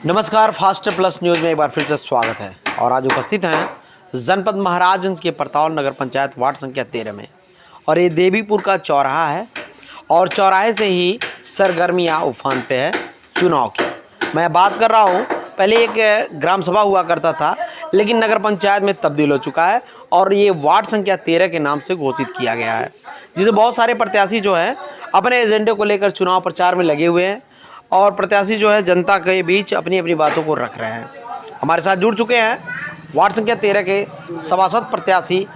नमस्कार, fast plus news में एक बार फिर से स्वागत है। और आज उपस्थित हैं जनपद महाराजगंज के परतौल नगर पंचायत वार्ड संख्या 13 में। और ये देवीपुर का चौराहा है और चौराहे से ही सरगर्मियाँ उफान पे है चुनाव की। मैं बात कर रहा हूँ, पहले एक ग्राम सभा हुआ करता था लेकिन नगर पंचायत में तब्दील हो चुका है और ये वार्ड संख्या 13 के नाम से घोषित किया गया है, जिसमें बहुत सारे प्रत्याशी जो है अपने एजेंडे को लेकर चुनाव प्रचार में लगे हुए हैं और प्रत्याशी जो है जनता के बीच अपनी अपनी बातों को रख रहे हैं। हमारे साथ जुड़ चुके हैं वार्ड संख्या 13 के सभासद प्रत्याशी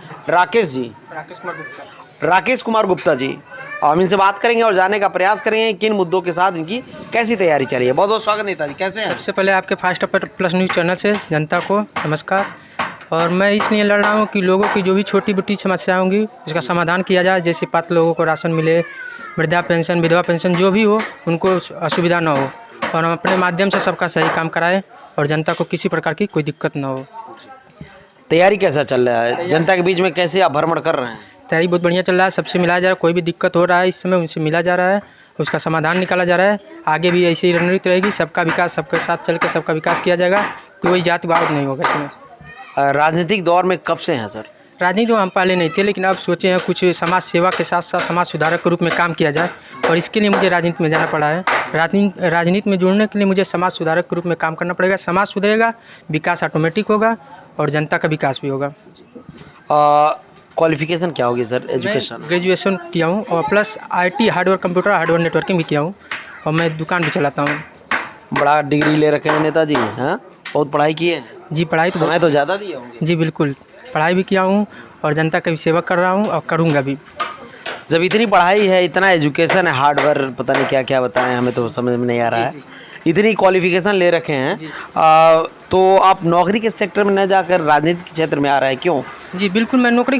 राकेश कुमार गुप्ता जी। हम इनसे बात करेंगे और जानने का प्रयास करेंगे किन मुद्दों के साथ इनकी कैसी तैयारी चली है। बहुत बहुत स्वागत नेताजी, कैसे हैं? सबसे पहले आपके फास्ट प्लस न्यूज़ चैनल से जनता को नमस्कार। और मैं इसलिए लड़ रहा हूँ कि लोगों की जो भी छोटी मोटी समस्याएं होंगी उसका समाधान किया जाए, जैसे पात्र लोगों को राशन मिले, वृद्धा पेंशन, विधवा पेंशन, जो भी हो उनको असुविधा ना हो और हम अपने माध्यम से सबका सही काम कराएं और जनता को किसी प्रकार की कोई दिक्कत ना हो। तैयारी कैसा चल रहा है? जनता के बीच में कैसे आप भ्रमण कर रहे हैं? तैयारी बहुत बढ़िया चल रहा है, सबसे मिलाया जा रहा है, कोई भी दिक्कत हो रहा है इस समय उनसे मिला जा रहा है, उसका समाधान निकाला जा रहा है। आगे भी ऐसी ही रणनीति रहेगी, सबका विकास सबके साथ चल के सबका विकास किया जाएगा, कोई जातिवाद नहीं होगा इसमें। राजनीतिक दौर में कब से हैं सर? राजनीति में हम पहले नहीं थे, लेकिन अब सोचे हैं कुछ समाज सेवा के साथ साथ समाज सुधारक के रूप में काम किया जाए और इसके लिए मुझे राजनीति में जाना पड़ा है। राजनीति में जुड़ने के लिए मुझे समाज सुधारक के रूप में काम करना पड़ेगा। समाज सुधरेगा, विकास ऑटोमेटिक होगा और जनता का विकास भी होगा। क्वालिफिकेशन क्या होगी सर? एजुकेशन? ग्रेजुएशन किया हूँ और plus IT hardware computer hardware networking भी किया हूँ और मैं दुकान भी चलाता हूँ। बड़ा डिग्री ले रखे हैं नेताजी, हाँ? बहुत पढ़ाई की है जी, पढ़ाई तो समय तो ज़्यादा दिए होंगे। जी बिल्कुल, पढ़ाई भी किया हूँ और जनता का भी सेवा कर रहा हूँ और करूँगा भी। जब इतनी पढ़ाई है, इतना एजुकेशन है, हार्डवेयर पता नहीं क्या क्या बताएं, हमें तो समझ में नहीं आ रहा है। इतनी क्वालिफिकेशन ले रखे हैं तो आप नौकरी के सेक्टर में न जाकर राजनीति के क्षेत्र में आ रहे हैं, क्यों? जी बिल्कुल, मैं नौकरी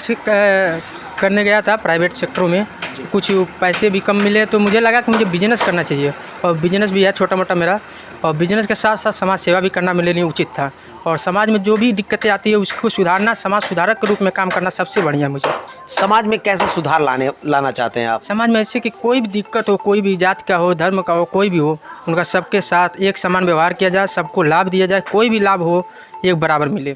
करने गया था प्राइवेट सेक्टरों में, कुछ पैसे भी कम मिले तो मुझे लगा कि मुझे बिजनेस करना चाहिए और बिजनेस भी है छोटा मोटा मेरा, और बिजनेस के साथ साथ समाज सेवा भी करना मेरे लिए उचित था। और समाज में जो भी दिक्कतें आती है उसको सुधारना, समाज सुधारक के रूप में काम करना सबसे बढ़िया मुझे। समाज में कैसे सुधार लाना चाहते हैं आप? समाज में ऐसे कि कोई भी दिक्कत हो, कोई भी जात का हो, धर्म का हो, कोई भी हो, उनका सबके साथ एक समान व्यवहार किया जाए, सबको लाभ दिया जाए, कोई भी लाभ हो एक बराबर मिले।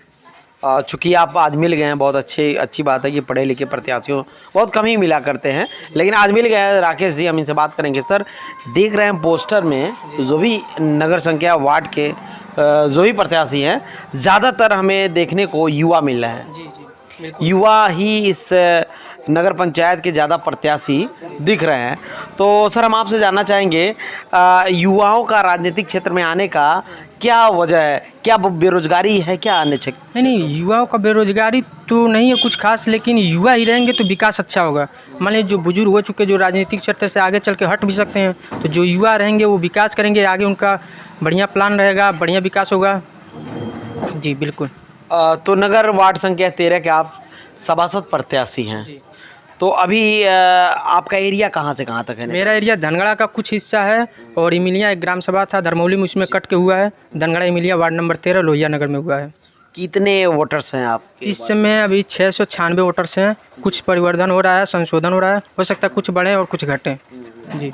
चूँकि आप आज मिल गए हैं, बहुत अच्छी बात है कि पढ़े लिखे प्रत्याशियों बहुत कम ही मिला करते हैं, लेकिन आज मिल गए हैं राकेश जी, हम इनसे बात करेंगे। सर, देख रहे हैं पोस्टर में जो भी नगर संख्या वार्ड के जो भी प्रत्याशी हैं, ज़्यादातर हमें देखने को युवा मिल रहे हैं। जी, युवा ही इस नगर पंचायत के ज़्यादा प्रत्याशी दिख रहे हैं। तो सर, हम आपसे जानना चाहेंगे युवाओं का राजनीतिक क्षेत्र में आने का क्या वजह है? क्या बेरोजगारी है, क्या अन्य क्षेत्र? नहीं, युवाओं का बेरोजगारी तो नहीं है कुछ खास, लेकिन युवा ही रहेंगे तो विकास अच्छा होगा। मान लीजिए जो बुजुर्ग हो चुके, जो राजनीतिक क्षेत्र से आगे चल के हट भी सकते हैं, तो जो युवा रहेंगे वो विकास करेंगे, आगे उनका बढ़िया प्लान रहेगा, बढ़िया विकास होगा। जी बिल्कुल। तो नगर वार्ड संख्या 13 के आप सभासद प्रत्याशी हैं, तो अभी आपका एरिया कहाँ से कहाँ तक है? मेरा एरिया धनगढ़ा का कुछ हिस्सा है और इमिलिया एक ग्राम सभा था धर्मौली में, उसमें कट के हुआ है। धनगढ़ा इमिलिया वार्ड नंबर 13 लोहिया नगर में हुआ है। कितने वोटर्स हैं आप? इस समय अभी 696 वोटर्स हैं। कुछ परिवर्तन हो रहा है, संशोधन हो रहा है, हो सकता है कुछ बढ़े और कुछ घटें। जी,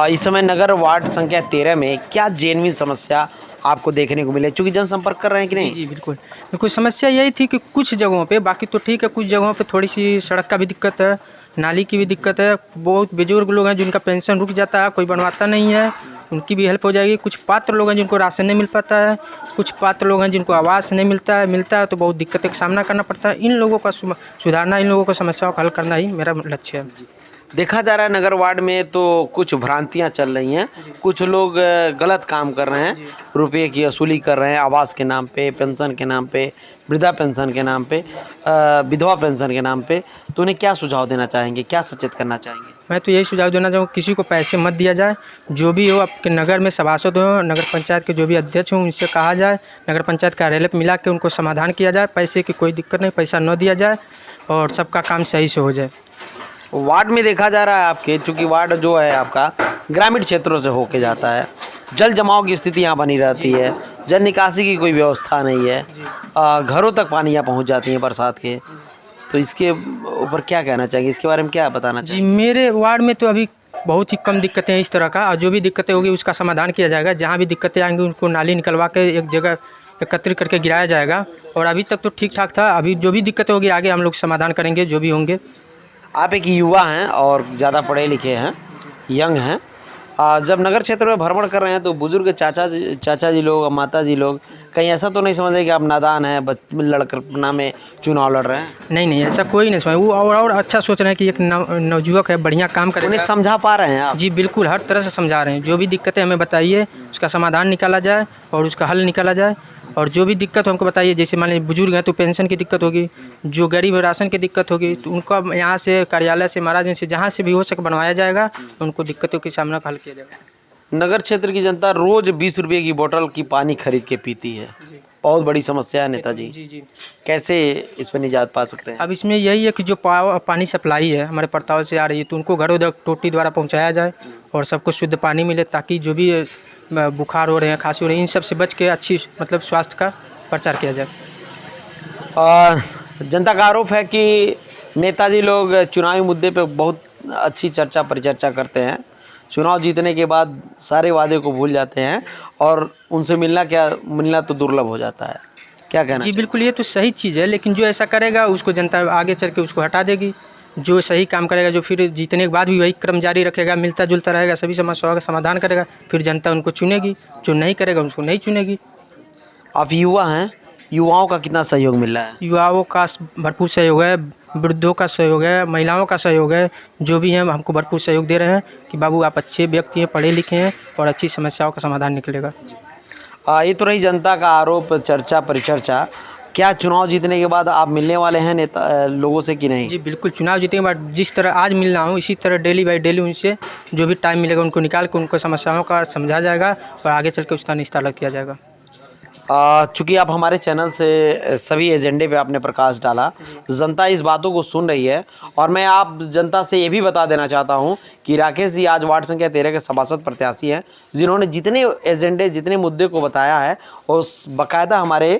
इस समय नगर वार्ड संख्या 13 में क्या जेन्युइन समस्या आपको देखने को मिले, चूँकि जनसंपर्क कर रहे हैं कि नहीं? जी बिल्कुल बिल्कुल। समस्या यही थी कि कुछ जगहों पे, बाकी तो ठीक है, कुछ जगहों पे थोड़ी सी सड़क का भी दिक्कत है, नाली की भी दिक्कत है। बहुत बुजुर्ग लोग हैं जिनका पेंशन रुक जाता है, कोई बनवाता नहीं है, उनकी भी हेल्प हो जाएगी। कुछ पात्र लोग हैं जिनको राशन नहीं मिल पाता है, कुछ पात्र लोग हैं जिनको आवास नहीं मिलता है तो बहुत दिक्कतों का सामना करना पड़ता है। इन लोगों का सुधारना, इन लोगों को समस्याओं का हल करना ही मेरा लक्ष्य है। देखा जा रहा है नगर वार्ड में तो कुछ भ्रांतियां चल रही हैं, कुछ लोग गलत काम कर रहे हैं, रुपये की वसूली कर रहे हैं आवास के नाम पे, पेंशन के नाम पे, वृद्धा पेंशन के नाम पे, विधवा पेंशन के नाम पे। तो उन्हें क्या सुझाव देना चाहेंगे, क्या सचेत करना चाहेंगे? मैं तो यही सुझाव देना चाहूँ, किसी को पैसे मत दिया जाए। जो भी हो, आपके नगर में सभासद हो, नगर पंचायत के जो भी अध्यक्ष हों, उनसे कहा जाए, नगर पंचायत कार्यालय पर मिला के उनको समाधान किया जाए। पैसे की कोई दिक्कत नहीं, पैसा न दिया जाए और सबका काम सही से हो जाए। वार्ड में देखा जा रहा है आपके, चूँकि वार्ड जो है आपका ग्रामीण क्षेत्रों से होके जाता है, जल जमाव की स्थिति यहाँ बनी रहती है, जल निकासी की कोई व्यवस्था नहीं है, घरों तक पानी यहाँ पहुँच जाती है बरसात के। तो इसके ऊपर क्या कहना चाहिए, इसके बारे में क्या बताना चाहिए? जी, मेरे वार्ड में तो अभी बहुत ही कम दिक्कतें हैं इस तरह का, और जो भी दिक्कतें होगी उसका समाधान किया जाएगा। जहाँ भी दिक्कतें आएंगी उनको नाली निकलवा के एक जगह एकत्रित करके गिराया जाएगा। और अभी तक तो ठीक ठाक था, अभी जो भी दिक्कतें होगी आगे हम लोग समाधान करेंगे जो भी होंगे। आप एक युवा हैं और ज़्यादा पढ़े लिखे हैं, यंग हैं। जब नगर क्षेत्र में भ्रमण कर रहे हैं तो बुजुर्ग चाचा जी लोग और माता जी लोग कहीं ऐसा तो नहीं समझे कि आप नादान हैं, लड़कपना में चुनाव लड़ रहे हैं? नहीं, ऐसा कोई नहीं समझ, वो और अच्छा सोच रहे हैं कि एक नवयुवक है, बढ़िया काम उन्हें करेगा। समझा पा रहे हैं आप? जी बिल्कुल, हर तरह से समझा रहे हैं। जो भी दिक्कतें हमें बताइए उसका समाधान निकाला जाए और उसका हल निकाला जाए। और जो भी दिक्कत हो हमको बताइए, जैसे मान लीजिए बुजुर्ग हैं तो पेंशन की दिक्कत होगी, जो गरीब है राशन की दिक्कत होगी, तो उनका यहाँ से कार्यालय से महाराज से जहाँ से भी हो सके बनवाया जाएगा, उनको दिक्कतों के सामना का हल किया जाएगा। नगर क्षेत्र की जनता रोज 20 रुपये की बोतल की पानी खरीद के पीती है, बहुत बड़ी समस्या है नेताजी। जी। कैसे इस पर निजात पा सकते हैं? अब इसमें यही है कि जो पानी सप्लाई है हमारे परताल से आ रही है, तो उनको घरों तक टोटी द्वारा पहुंचाया जाए और सबको शुद्ध पानी मिले, ताकि जो भी बुखार हो रहे हैं, खांसी हो रही है, इन सब से बच के अच्छी मतलब स्वास्थ्य का प्रचार किया जाए। जनता का आरोप है कि नेताजी लोग चुनावी मुद्दे पे बहुत अच्छी चर्चा परिचर्चा करते हैं, चुनाव जीतने के बाद सारे वादे को भूल जाते हैं और उनसे मिलना तो दुर्लभ हो जाता है। क्या कहना? जी बिल्कुल, ये तो सही चीज़ है, लेकिन जो ऐसा करेगा उसको जनता आगे चल के उसको हटा देगी। जो सही काम करेगा, जो फिर जीतने के बाद भी वही क्रम जारी रखेगा, मिलता जुलता रहेगा, सभी समस्याओं का समाधान करेगा, फिर जनता उनको चुनेगी। जो नहीं करेगा उसको नहीं चुनेगी। आप युवा हैं, युवाओं का कितना सहयोग मिल रहा है? युवाओं का भरपूर सहयोग है, वृद्धों का सहयोग है, महिलाओं का सहयोग है, जो भी हैं हमको भरपूर सहयोग दे रहे हैं कि बाबू आप अच्छे व्यक्ति हैं, पढ़े लिखे हैं और अच्छी समस्याओं का समाधान निकलेगा। ये तो रही जनता का आरोप, चर्चा परिचर्चा। क्या चुनाव जीतने के बाद आप मिलने वाले हैं नेता लोगों से कि नहीं? जी बिल्कुल, चुनाव जीतने के बाद जिस तरह आज मिल रहा हूँ, इसी तरह डेली बाई डेली उनसे जो भी टाइम मिलेगा उनको निकाल के उनको समस्याओं का समझा जाएगा और आगे चल के उसका निस्तारण किया जाएगा। चूँकि आप हमारे चैनल से सभी एजेंडे पे आपने प्रकाश डाला, जनता इस बातों को सुन रही है और मैं आप जनता से ये भी बता देना चाहता हूँ कि राकेश जी आज वार्ड संख्या 13 के सभासद प्रत्याशी हैं, जिन्होंने जितने एजेंडे जितने मुद्दे को बताया है उस बाकायदा हमारे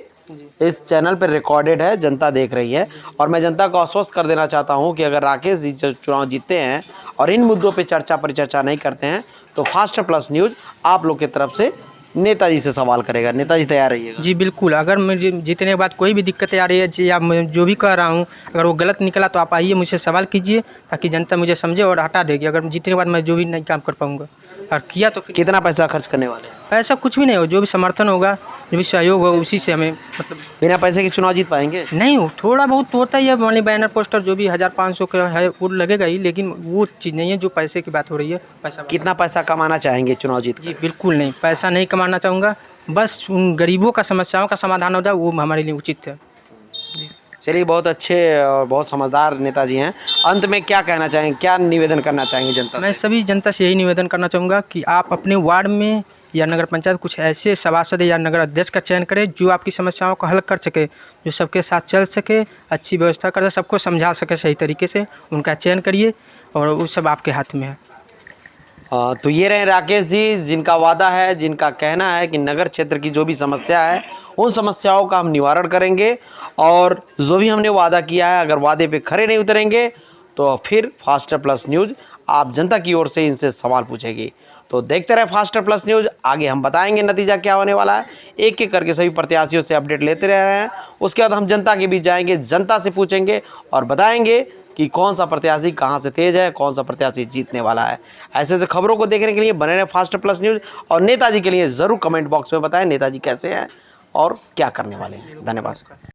इस चैनल पर रिकॉर्डेड है, जनता देख रही है। और मैं जनता को आश्वस्त कर देना चाहता हूँ कि अगर राकेश जी चुनाव जीतते हैं और इन मुद्दों पर चर्चा परिचर्चा नहीं करते हैं तो फास्ट प्लस न्यूज़ आप लोग की तरफ से नेताजी से सवाल करेगा। नेताजी तैयार रहिएगा। जी बिल्कुल, अगर मुझे जीतने के बाद कोई भी दिक्कतें आ रही है या मैं जो भी कह रहा हूँ अगर वो गलत निकला तो आप आइए मुझसे सवाल कीजिए, ताकि जनता मुझे समझे और हटा देगी। अगर जीतने के बाद मैं जो भी नहीं काम कर पाऊँगा और किया तो फिर कितना पैसा खर्च करने वाले हैं? ऐसा कुछ भी नहीं हो, जो भी समर्थन होगा, जो भी सहयोग होगा उसी से हमें मतलब। बिना पैसे के चुनाव जीत पाएंगे? नहीं हो, थोड़ा बहुत तो होता ही है, मान ली बैनर पोस्टर जो भी 1500 का है वो लगेगा ही, लेकिन वो चीज़ नहीं है जो पैसे की बात हो रही है। पैसा कितना पैसा कमाना चाहेंगे चुनाव जीत कर? जी बिल्कुल नहीं, पैसा नहीं कमाना चाहूँगा, बस उन गरीबों का समस्याओं का समाधान हो जाए वो हमारे लिए उचित है। चलिए, बहुत अच्छे और बहुत समझदार नेताजी हैं। अंत में क्या कहना चाहेंगे, क्या निवेदन करना चाहेंगे जनता मैं से? सभी जनता से यही निवेदन करना चाहूँगा कि आप अपने वार्ड में या नगर पंचायत कुछ ऐसे सभासद या नगर अध्यक्ष का चयन करें जो आपकी समस्याओं को हल कर सके, जो सबके साथ चल सके, अच्छी व्यवस्था कर सके, सबको समझा सके सही तरीके से, उनका चयन करिए और वो सब आपके हाथ में है। तो ये रहे राकेश जी, जिनका वादा है, जिनका कहना है कि नगर क्षेत्र की जो भी समस्या है उन समस्याओं का हम निवारण करेंगे और जो भी हमने वादा किया है अगर वादे पे खरे नहीं उतरेंगे तो फिर फास्टर प्लस न्यूज़ आप जनता की ओर से इनसे सवाल पूछेगी। तो देखते रहे फास्टर प्लस न्यूज़, आगे हम बताएंगे नतीजा क्या होने वाला है। एक एक करके सभी प्रत्याशियों से अपडेट लेते रह रहे हैं, उसके बाद हम जनता के बीच जाएंगे, जनता से पूछेंगे और बताएंगे कि कौन सा प्रत्याशी कहां से तेज है, कौन सा प्रत्याशी जीतने वाला है। ऐसे ऐसे खबरों को देखने के लिए बने रहे फास्ट प्लस न्यूज़ और नेताजी के लिए ज़रूर कमेंट बॉक्स में बताएं नेताजी कैसे हैं और क्या करने वाले हैं। धन्यवाद।